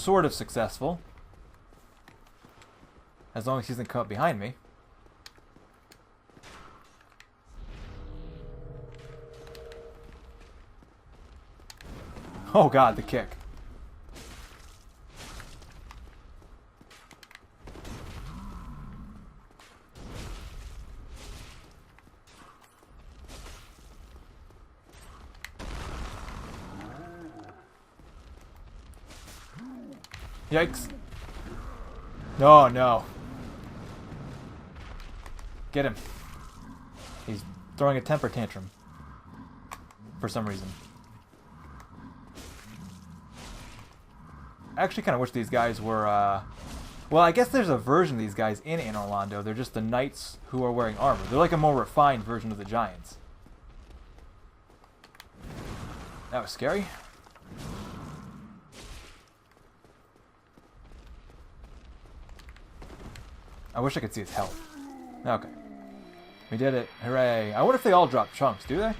sort of successful. As long as he doesn't come up behind me. Oh god, the kick. Yikes. No, no. Get him. He's throwing a temper tantrum. For some reason. I actually kind of wish these guys were, well, I guess there's a version of these guys in Anor Londo. They're just the knights who are wearing armor. They're like a more refined version of the giants. That was scary. I wish I could see his health. Okay. We did it. Hooray. I wonder if they all drop chunks, do they?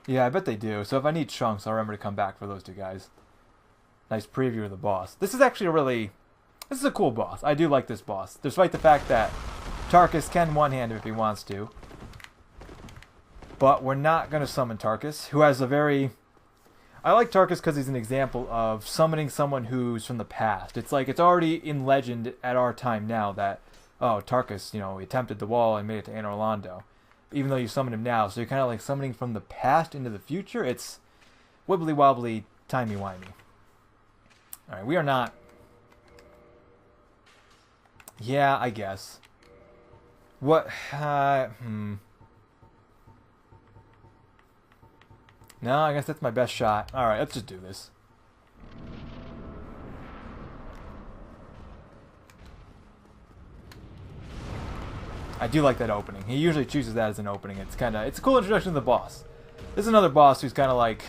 Yeah, I bet they do. So if I need chunks, I'll remember to come back for those two guys. Nice preview of the boss. This is actually a really... This is a cool boss. I do like this boss. Despite the fact that Tarkus can one-hand him if he wants to. But we're not going to summon Tarkus, who has a very... I like Tarkus because he's an example of summoning someone who's from the past. It's like, it's already in legend at our time now that, oh, Tarkus, you know, he attempted the wall and made it to Anor Londo. Even though you summon him now, so you're kind of like summoning from the past into the future. It's wibbly-wobbly, timey-wimey. Alright, we are not... Yeah, I guess. What? No, I guess that's my best shot. Alright, let's just do this. I do like that opening. He usually chooses that as an opening. It's a cool introduction to the boss. This is another boss who's kind of like...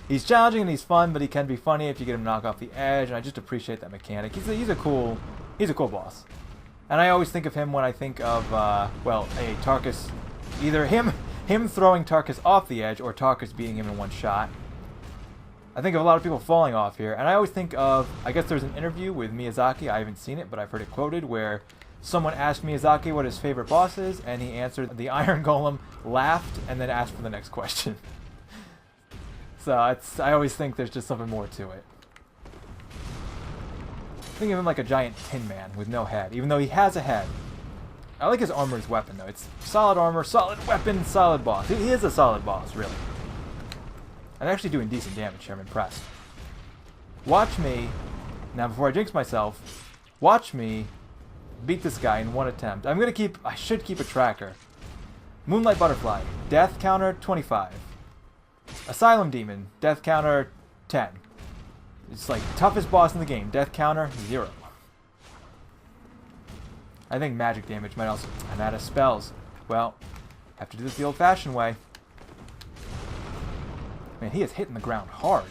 He's challenging and he's fun, but he can be funny if you get him knocked off the edge, and I just appreciate that mechanic. He's a cool boss. And I always think of him when I think of, well, a Tarkus... Either him throwing Tarkus off the edge, or Tarkus beating him in one shot. I think of a lot of people falling off here, and I always think of... I guess there's an interview with Miyazaki, I haven't seen it, but I've heard it quoted, where someone asked Miyazaki what his favorite boss is, and he answered the Iron Golem, laughed, and then asked for the next question. So I always think there's just something more to it. Think of him like a giant tin man with no head, even though he has a head. I like his armor, his weapon, though. It's solid armor, solid weapon, solid boss. He is a solid boss, really. I'm actually doing decent damage here. I'm impressed. Watch me, now before I jinx myself, watch me beat this guy in one attempt. I should keep a tracker. Moonlight Butterfly, death counter 25. Asylum Demon, death counter 10. It's like toughest boss in the game, death counter 0. I think magic damage might also... I'm out of spells. Well, have to do this the old-fashioned way. Man, he is hitting the ground hard.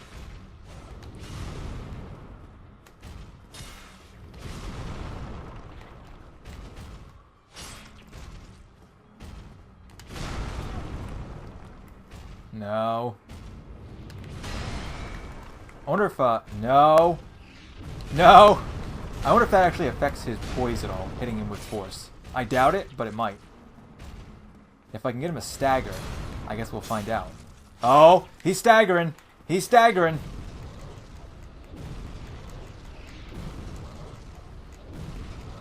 No. I wonder if, no. No! I wonder if that actually affects his poise at all, hitting him with force. I doubt it, but it might. If I can get him a stagger, I guess we'll find out. Oh! He's staggering! He's staggering!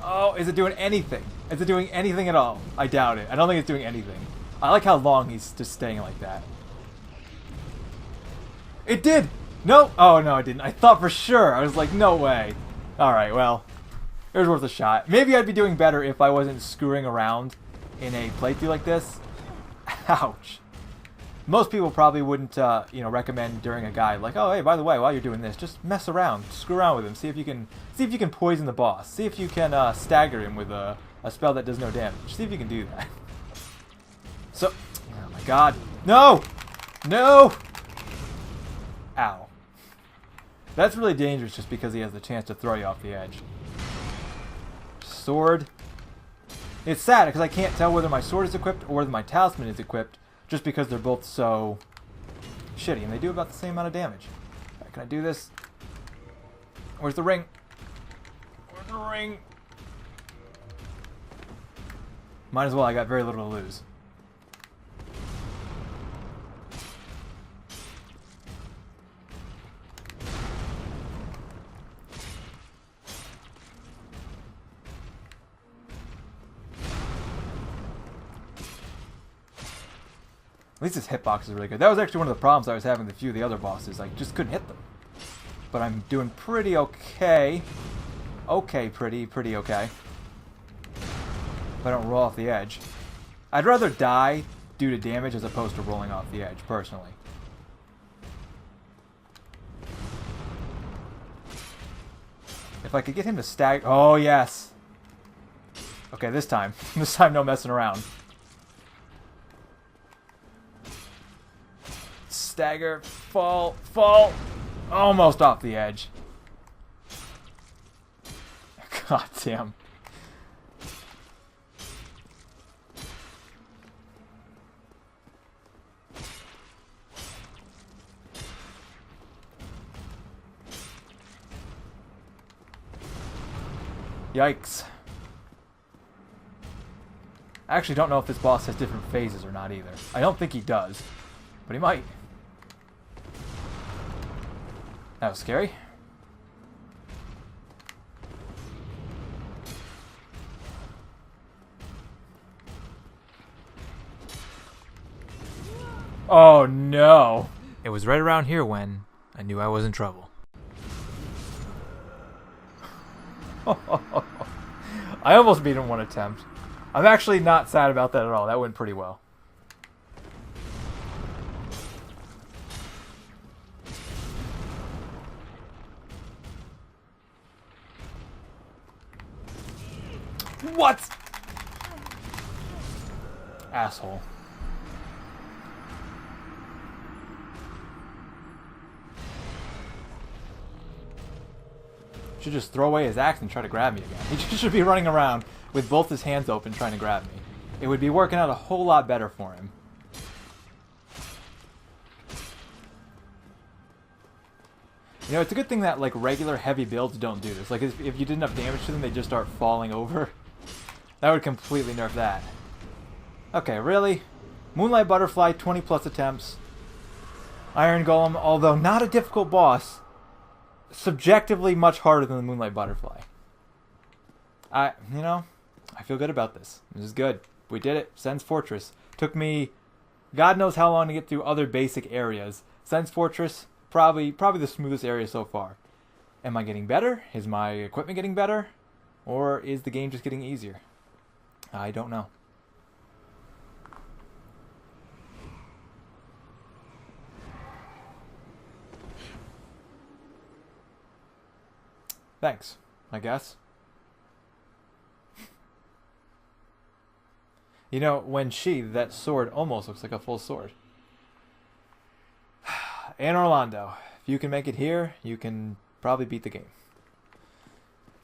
Oh, is it doing anything? Is it doing anything at all? I doubt it. I don't think it's doing anything. I like how long he's just staying like that. It did! No! Oh, no, it didn't. I thought for sure. I was like, no way. Alright, well, it was worth a shot. Maybe I'd be doing better if I wasn't screwing around in a playthrough like this. Ouch. Most people probably wouldn't, you know, recommend during a guide, like, oh, hey, by the way, while you're doing this, just mess around, screw around with him, see if you can poison the boss, see if you can stagger him with a spell that does no damage, see if you can do that. So, oh my god, no, no, ow. That's really dangerous just because he has the chance to throw you off the edge. Sword. It's sad because I can't tell whether my sword is equipped or whether my talisman is equipped just because they're both so shitty and they do about the same amount of damage. Right, Can I do this? Where's the ring? Where's the ring? Might as well, I got very little to lose. At least his hitbox is really good. That was actually one of the problems I was having with a few of the other bosses. I just couldn't hit them. But I'm doing pretty okay. Pretty okay. If I don't roll off the edge. I'd rather die due to damage as opposed to rolling off the edge, personally. If I could get him to stagger... Oh, yes! Okay, this time. This time, no messing around. Stagger, fall, fall! Almost off the edge. God damn. Yikes. I actually don't know if this boss has different phases or not either. I don't think he does, but he might. That was scary. Oh no! It was right around here when I knew I was in trouble. I almost beat him in one attempt. I'm actually not sad about that at all. That went pretty well. What? Asshole. Should just throw away his axe and try to grab me again. He should be running around with both his hands open trying to grab me. It would be working out a whole lot better for him. You know, it's a good thing that, like, regular heavy builds don't do this. Like, if you did enough damage to them, they just start falling over. That would completely nerf that. Okay, really? Moonlight Butterfly, 20 plus attempts. Iron Golem, although not a difficult boss, subjectively much harder than the Moonlight Butterfly. You know, I feel good about this. This is good. We did it. Sen's Fortress. Took me God knows how long to get through other basic areas. Sen's Fortress, probably the smoothest area so far. Am I getting better? Is my equipment getting better? Or is the game just getting easier? I don't know. Thanks, I guess. You know, when sheathed, that sword almost looks like a full sword. And Orlando, if you can make it here, you can probably beat the game.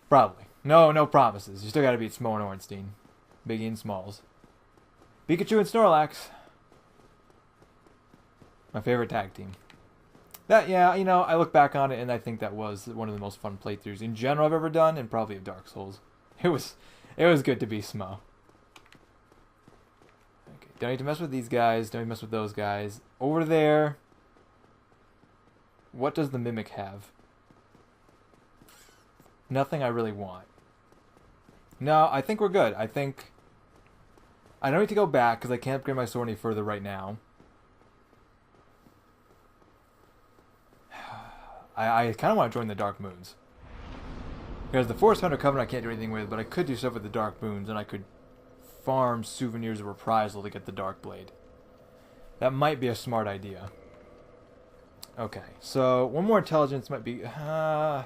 Probably. No promises. You still gotta beat Smo and Ornstein. Biggie and Smalls. Pikachu and Snorlax. My favorite tag team. That, yeah, you know, I look back on it and I think that was one of the most fun playthroughs in general I've ever done, and probably of Dark Souls. It was good to be Smo. Okay, don't need to mess with these guys, don't need to mess with those guys. Over there, what does the Mimic have? Nothing I really want. No, I think we're good. I don't need to go back because I can't upgrade my sword any further right now. I kind of want to join the Dark Moons. Because the Forest Hunter Covenant I can't do anything with, but I could do stuff with the Dark Moons, and I could farm Souvenirs of Reprisal to get the Dark Blade. That might be a smart idea. Okay, so one more intelligence might be...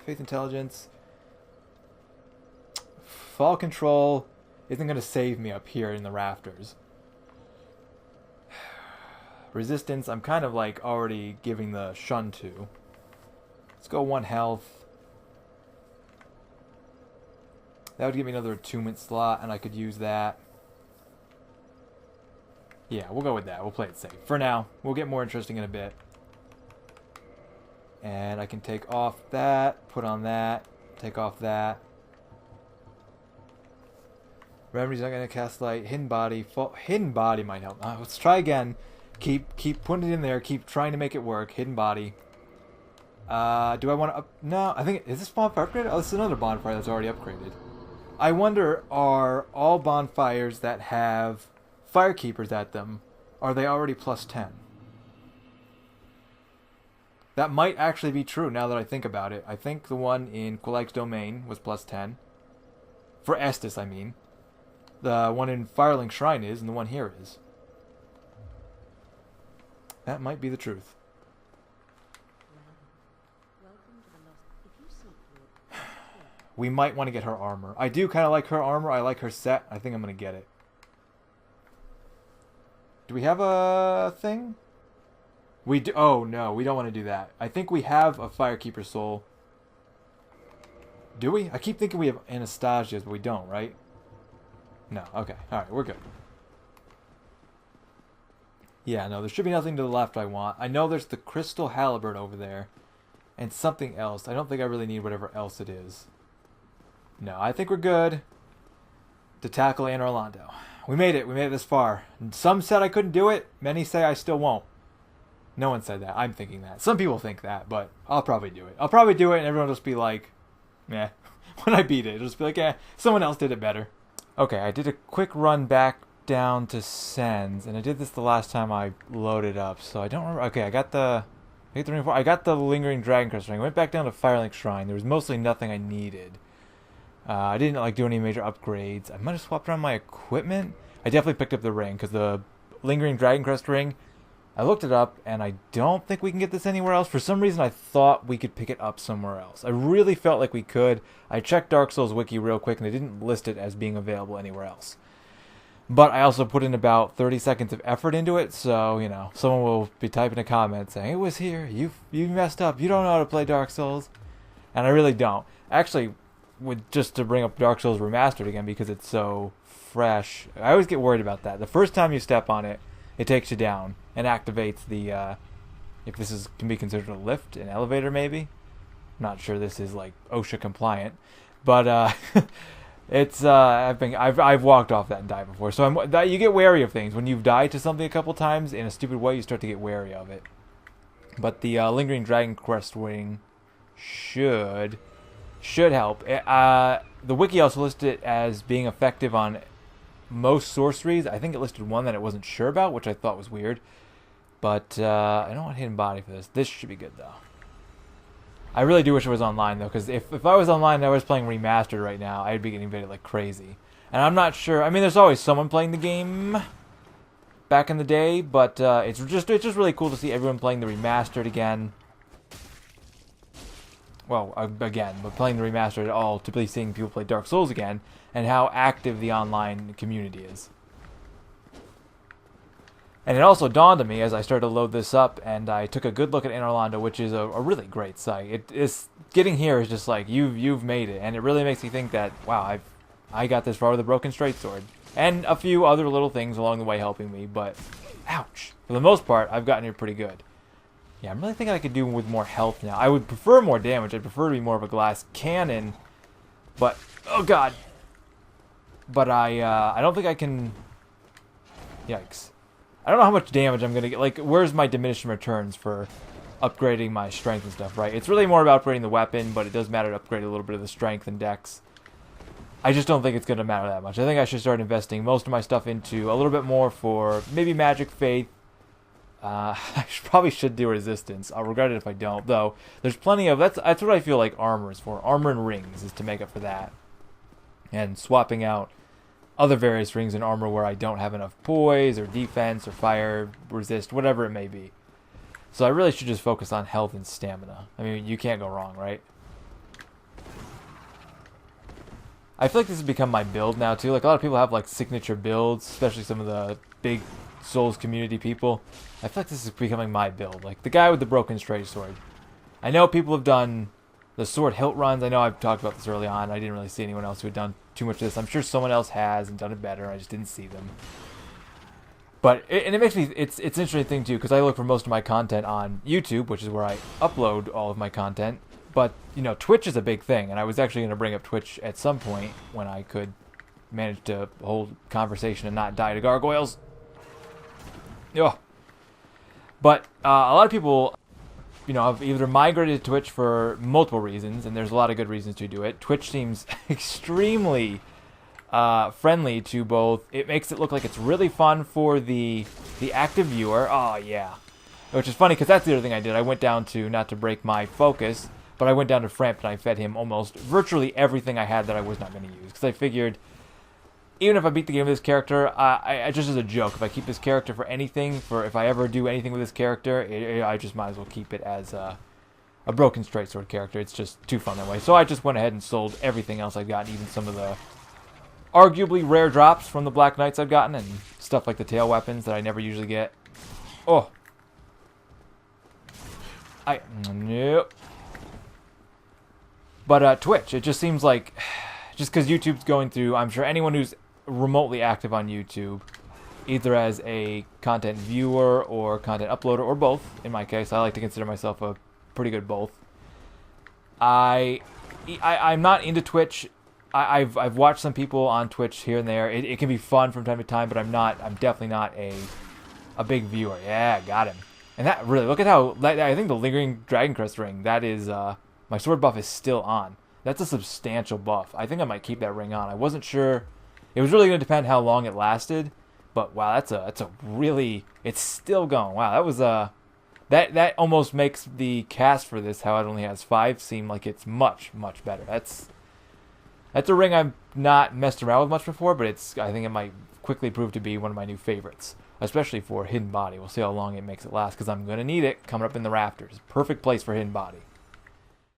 Faith Intelligence. Fall Control isn't going to save me up here in the rafters. Resistance, I'm kind of like already giving the shun to. Let's go 1 health. That would give me another attunement slot, and I could use that. Yeah, we'll go with that. We'll play it safe. For now, we'll get more interesting in a bit. And I can take off that, put on that, take off that. Remedy's not gonna cast light. Hidden body. Hidden body might help. Let's try again. Keep putting it in there. Keep trying to make it work. Hidden body. Do I want to No, I think... Is this bonfire upgraded? Oh, this is another bonfire that's already upgraded. I wonder, are all bonfires that have firekeepers at them, are they already plus 10? That might actually be true now that I think about it. I think the one in Quilag's Domain was plus 10. For Estus, I mean. The one in Firelink Shrine is, and the one here is. That might be the truth. We might want to get her armor. I do kind of like her armor. I like her set. I think I'm going to get it. Do we have a thing? We do. Oh, no. We don't want to do that. I think we have a Firekeeper soul. Do we? I keep thinking we have Anastasia's, but we don't, right? No. Okay. Alright, we're good. Yeah, no, there should be nothing to the left I want. I know there's the Crystal Halberd over there. And something else. I don't think I really need whatever else it is. No, I think we're good to tackle Anne Orlando. We made it. We made it this far. Some said I couldn't do it. Many say I still won't. No one said that. I'm thinking that. Some people think that, but I'll probably do it. I'll probably do it, and everyone will just be like, meh. When I beat it, it'll just be like, eh, someone else did it better. Okay, I did a quick run back down to Sens, and I did this the last time I loaded up, so I don't remember. Okay, I got the Lingering Dragon Crest ring. I went back down to Firelink Shrine. There was mostly nothing I needed. I didn't do any major upgrades. I might have swapped around my equipment. I definitely picked up the ring, because the Lingering Dragon Crest ring, I looked it up, and I don't think we can get this anywhere else. For some reason, I thought we could pick it up somewhere else. I really felt like we could. I checked Dark Souls Wiki real quick, and they didn't list it as being available anywhere else. But I also put in about 30 seconds of effort into it, so, you know, someone will be typing a comment saying, it was here, you messed up, you don't know how to play Dark Souls. And I really don't. Actually, just to bring up Dark Souls Remastered again, because it's so fresh, I always get worried about that. The first time you step on it, it takes you down and activates the, if this can be considered a lift, an elevator maybe. I'm not sure this is like OSHA compliant, but it's I've walked off that and died before, so you get wary of things when you've died to something a couple times in a stupid way. You start to get wary of it. But the Lingering Dragon Crest ring should help. The wiki also listed it as being effective on most sorceries. I think it listed one that it wasn't sure about, which I thought was weird. But I don't want Hidden Body for this. This should be good, though. I really do wish it was online, though, because if I was online and I was playing Remastered right now, I'd be getting invaded like crazy. And I'm not sure. I mean, there's always someone playing the game back in the day, but it's just really cool to see everyone playing the Remastered again. Well, again, but playing the Remastered at all, to be seeing people play Dark Souls again, and how active the online community is. And it also dawned on me as I started to load this up, and I took a good look at Anne Orlando, which is a really great site. Getting here is just like, you've made it, and it really makes me think that, wow, I got this far with a broken straight sword. And a few other little things along the way helping me, but, ouch. For the most part, I've gotten here pretty good. Yeah, I'm really thinking I could do with more health now. I would prefer more damage. I'd prefer to be more of a glass cannon. But, oh god. But I don't think I can... Yikes. I don't know how much damage I'm going to get. Like, where's my diminishing returns for upgrading my strength and stuff, right? It's really more about upgrading the weapon, but it does matter to upgrade a little bit of the strength and dex. I just don't think it's going to matter that much. I think I should start investing most of my stuff into a little bit more for maybe magic, faith. I probably should do resistance. I'll regret it if I don't, though. There's plenty of... That's what I feel like armor is for. Armor and rings is to make up for that. And swapping out other various rings and armor where I don't have enough poise or defense or fire resist, whatever it may be. So I really should just focus on health and stamina. I mean, you can't go wrong, right? I feel like this has become my build now, too. Like, a lot of people have, like, signature builds, especially some of the big Souls community people. I feel like this is becoming my build. Like, the guy with the broken straight sword. I know people have done the sword hilt runs. I know I've talked about this early on. I didn't really see anyone else who had done too much of this. I'm sure someone else has and done it better. I just didn't see them. But and it makes me it's an interesting thing too because I look for most of my content on YouTube, which is where I upload all of my content. But you know, Twitch is a big thing, and I was actually going to bring up Twitch at some point when I could manage to hold conversation and not die to gargoyles. Ugh. But a lot of people, you know, have either migrated to Twitch for multiple reasons, and there's a lot of good reasons to do it. Twitch seems extremely friendly to both. It makes it look like it's really fun for the active viewer. Oh yeah, which is funny because that's the other thing I did. I went down to, not to break my focus, but I went down to Framp and I fed him almost virtually everything I had that I was not going to use because I figured even if I beat the game with this character, I just as a joke, if I keep this character for anything, for if I ever do anything with this character, I just might as well keep it as a broken straight sword character. It's just too fun that way. So I just went ahead and sold everything else I've gotten, even some of the arguably rare drops from the Black Knights I've gotten, and stuff like the tail weapons that I never usually get. Oh. Nope. But Twitch, it just seems like, just because YouTube's going through, I'm sure anyone who's remotely active on YouTube, either as a content viewer or content uploader, or both, in my case, I like to consider myself a pretty good both. I'm not into Twitch. I've watched some people on Twitch here and there. It can be fun from time to time, but I'm definitely not a big viewer. Yeah, got him. And that really, look at how, I think the Lingering Dragon Crest ring, that is, my sword buff is still on. That's a substantial buff. I think I might keep that ring on. I wasn't sure. It was really going to depend how long it lasted. But wow, that's a really, it's still going. Wow, that was that almost makes the cast for this, how it only has 5, seem like it's much, much better. That's a ring I've not messed around with much before, but I think it might quickly prove to be one of my new favorites, especially for Hidden Body. We'll see how long it makes it last, because I'm going to need it coming up in the rafters. Perfect place for Hidden Body.